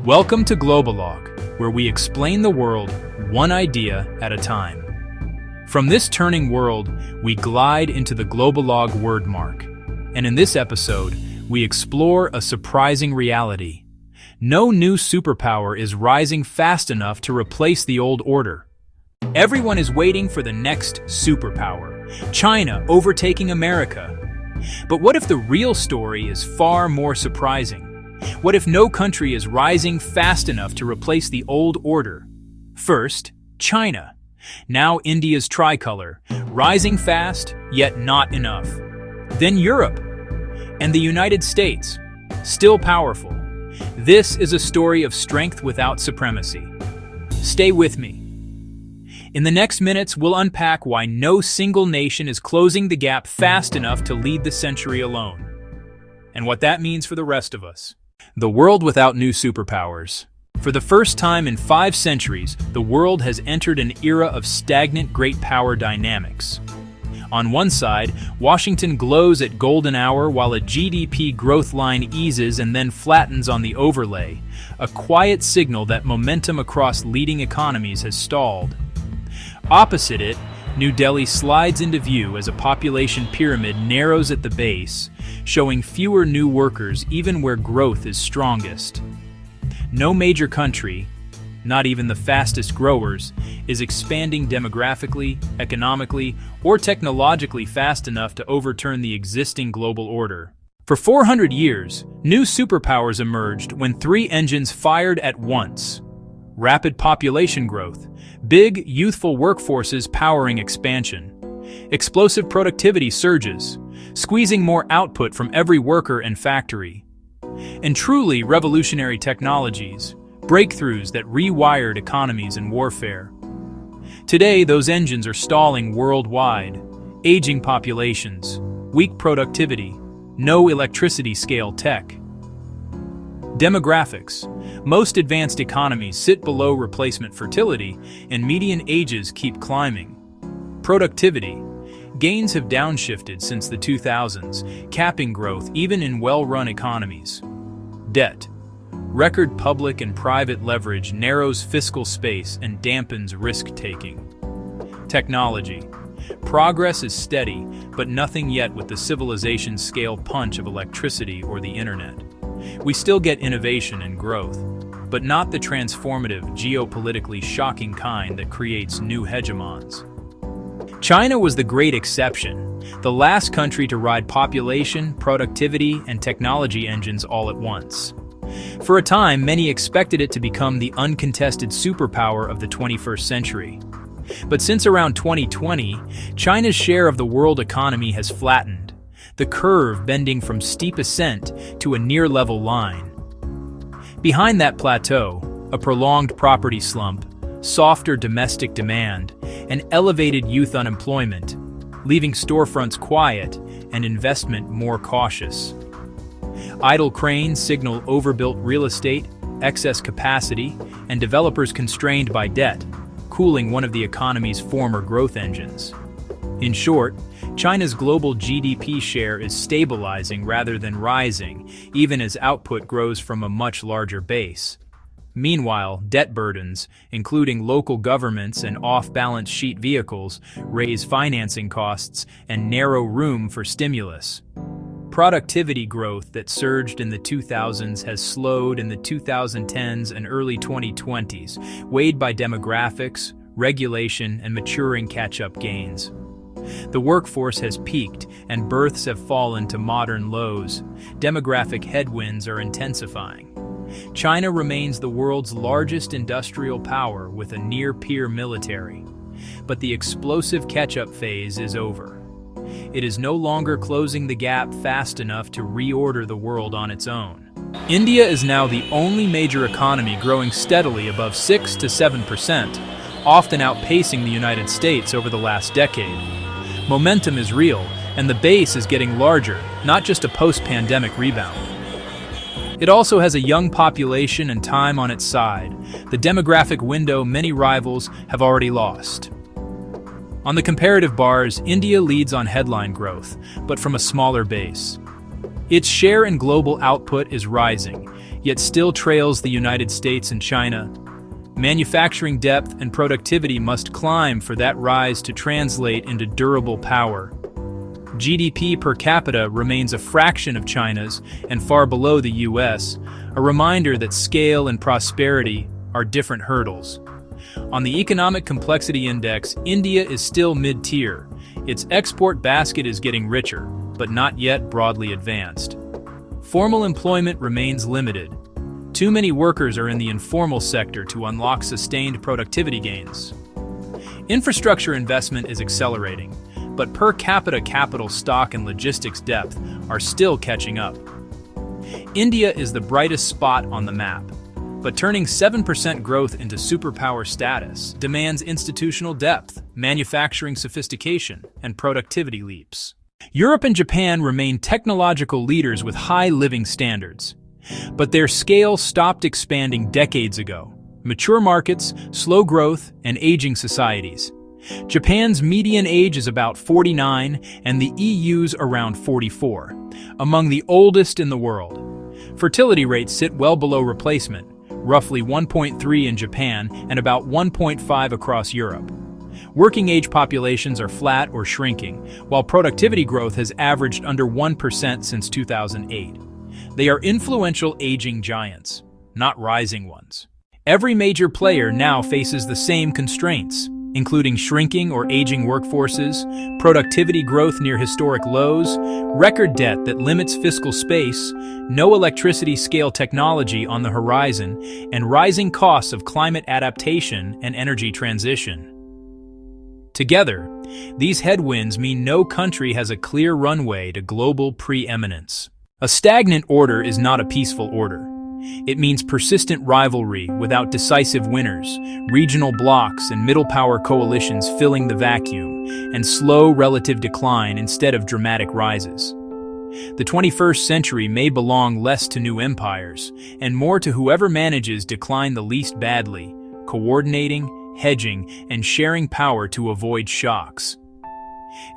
Welcome to Globalog, where we explain the world one idea at a time. From this turning world, we glide into the Globalog wordmark. And in this episode, we explore a surprising reality. No new superpower is rising fast enough to replace the old order. Everyone is waiting for the next superpower, China overtaking America. But what if the real story is far more surprising? What if no country is rising fast enough to replace the old order? First, China. Now India's tricolor, rising fast, yet not enough. Then Europe. And the United States, still powerful. This is a story of strength without supremacy. Stay with me. In the next minutes, we'll unpack why no single nation is closing the gap fast enough to lead the century alone. And what that means for the rest of us. The world without new superpowers. For the first time in 5 centuries, the world has entered an era of stagnant great power dynamics. On one side, Washington glows at golden hour while a GDP growth line eases and then flattens on the overlay, a quiet signal that momentum across leading economies has stalled. Opposite it, New Delhi slides into view as a population pyramid narrows at the base, showing fewer new workers even where growth is strongest. No major country, not even the fastest growers, is expanding demographically, economically, or technologically fast enough to overturn the existing global order. For 400 years, new superpowers emerged when 3 engines fired at once. Rapid population growth, big, youthful workforces powering expansion. Explosive productivity surges, squeezing more output from every worker and factory. And truly revolutionary technologies, breakthroughs that rewired economies and warfare. Today, those engines are stalling worldwide. Aging populations, weak productivity, no electricity-scale tech. Demographics. Most advanced economies sit below replacement fertility, and median ages keep climbing. Productivity. Gains have downshifted since the 2000s, capping growth even in well-run economies. Debt. Record public and private leverage narrows fiscal space and dampens risk-taking. Technology. Progress is steady, but nothing yet with the civilization-scale punch of electricity or the internet. We still get innovation and growth, but not the transformative, geopolitically shocking kind that creates new hegemons. China was the great exception, the last country to ride population, productivity, and technology engines all at once. For a time, many expected it to become the uncontested superpower of the 21st century. But since around 2020, China's share of the world economy has flattened, the curve bending from steep ascent to a near-level line. Behind that plateau, a prolonged property slump, softer domestic demand, and elevated youth unemployment, leaving storefronts quiet and investment more cautious. Idle cranes signal overbuilt real estate, excess capacity, and developers constrained by debt, cooling one of the economy's former growth engines. In short, China's global GDP share is stabilizing rather than rising, even as output grows from a much larger base. Meanwhile, debt burdens, including local governments and off-balance sheet vehicles, raise financing costs and narrow room for stimulus. Productivity growth that surged in the 2000s has slowed in the 2010s and early 2020s, weighed by demographics, regulation, and maturing catch-up gains. The workforce has peaked, and births have fallen to modern lows. Demographic headwinds are intensifying. China remains the world's largest industrial power with a near-peer military. But the explosive catch-up phase is over. It is no longer closing the gap fast enough to reorder the world on its own. India is now the only major economy growing steadily above 6 to 7%, often outpacing the United States over the last decade. Momentum is real, and the base is getting larger, not just a post-pandemic rebound. It also has a young population and time on its side, the demographic window many rivals have already lost. On the comparative bars, India leads on headline growth, but from a smaller base. Its share in global output is rising, yet still trails the United States and China. Manufacturing depth and productivity must climb for that rise to translate into durable power. GDP per capita remains a fraction of China's and far below the US, a reminder that scale and prosperity are different hurdles. On the Economic Complexity Index, India is still mid-tier. Its export basket is getting richer, but not yet broadly advanced. Formal employment remains limited. Too many workers are in the informal sector to unlock sustained productivity gains. Infrastructure investment is accelerating, but per capita capital stock and logistics depth are still catching up. India is the brightest spot on the map, but turning 7% growth into superpower status demands institutional depth, manufacturing sophistication, and productivity leaps. Europe and Japan remain technological leaders with high living standards, but their scale stopped expanding decades ago. Mature markets, slow growth, and aging societies. Japan's median age is about 49 and the EU's around 44, among the oldest in the world. Fertility rates sit well below replacement, roughly 1.3 in Japan and about 1.5 across Europe. Working age populations are flat or shrinking, while productivity growth has averaged under 1% since 2008. They are influential aging giants, not rising ones. Every major player now faces the same constraints, including shrinking or aging workforces, productivity growth near historic lows, record debt that limits fiscal space, no electricity-scale technology on the horizon, and rising costs of climate adaptation and energy transition. Together, these headwinds mean no country has a clear runway to global preeminence. A stagnant order is not a peaceful order. It means persistent rivalry without decisive winners, regional blocs and middle power coalitions filling the vacuum, and slow relative decline instead of dramatic rises. The 21st century may belong less to new empires, and more to whoever manages decline the least badly, coordinating, hedging, and sharing power to avoid shocks.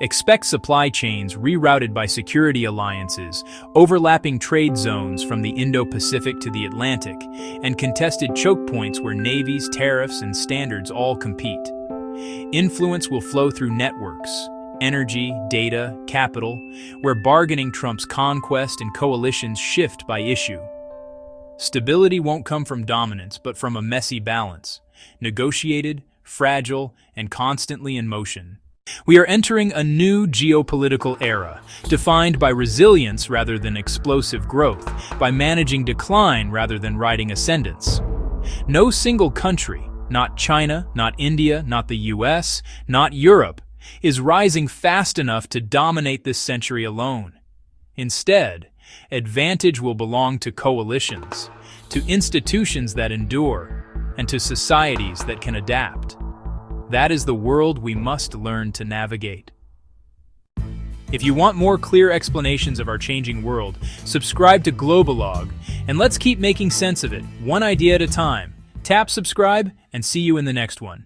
Expect supply chains rerouted by security alliances, overlapping trade zones from the Indo-Pacific to the Atlantic, and contested choke points where navies, tariffs, and standards all compete. Influence will flow through networks, energy, data, capital, where bargaining trumps conquest and coalitions shift by issue. Stability won't come from dominance, but from a messy balance, negotiated, fragile, and constantly in motion. We are entering a new geopolitical era, defined by resilience rather than explosive growth, by managing decline rather than riding ascendance. No single country, not China, not India, not the US, not Europe, is rising fast enough to dominate this century alone. Instead, advantage will belong to coalitions, to institutions that endure, and to societies that can adapt. That is the world we must learn to navigate. If you want more clear explanations of our changing world, subscribe to Globalog, and let's keep making sense of it, one idea at a time. Tap subscribe, and see you in the next one.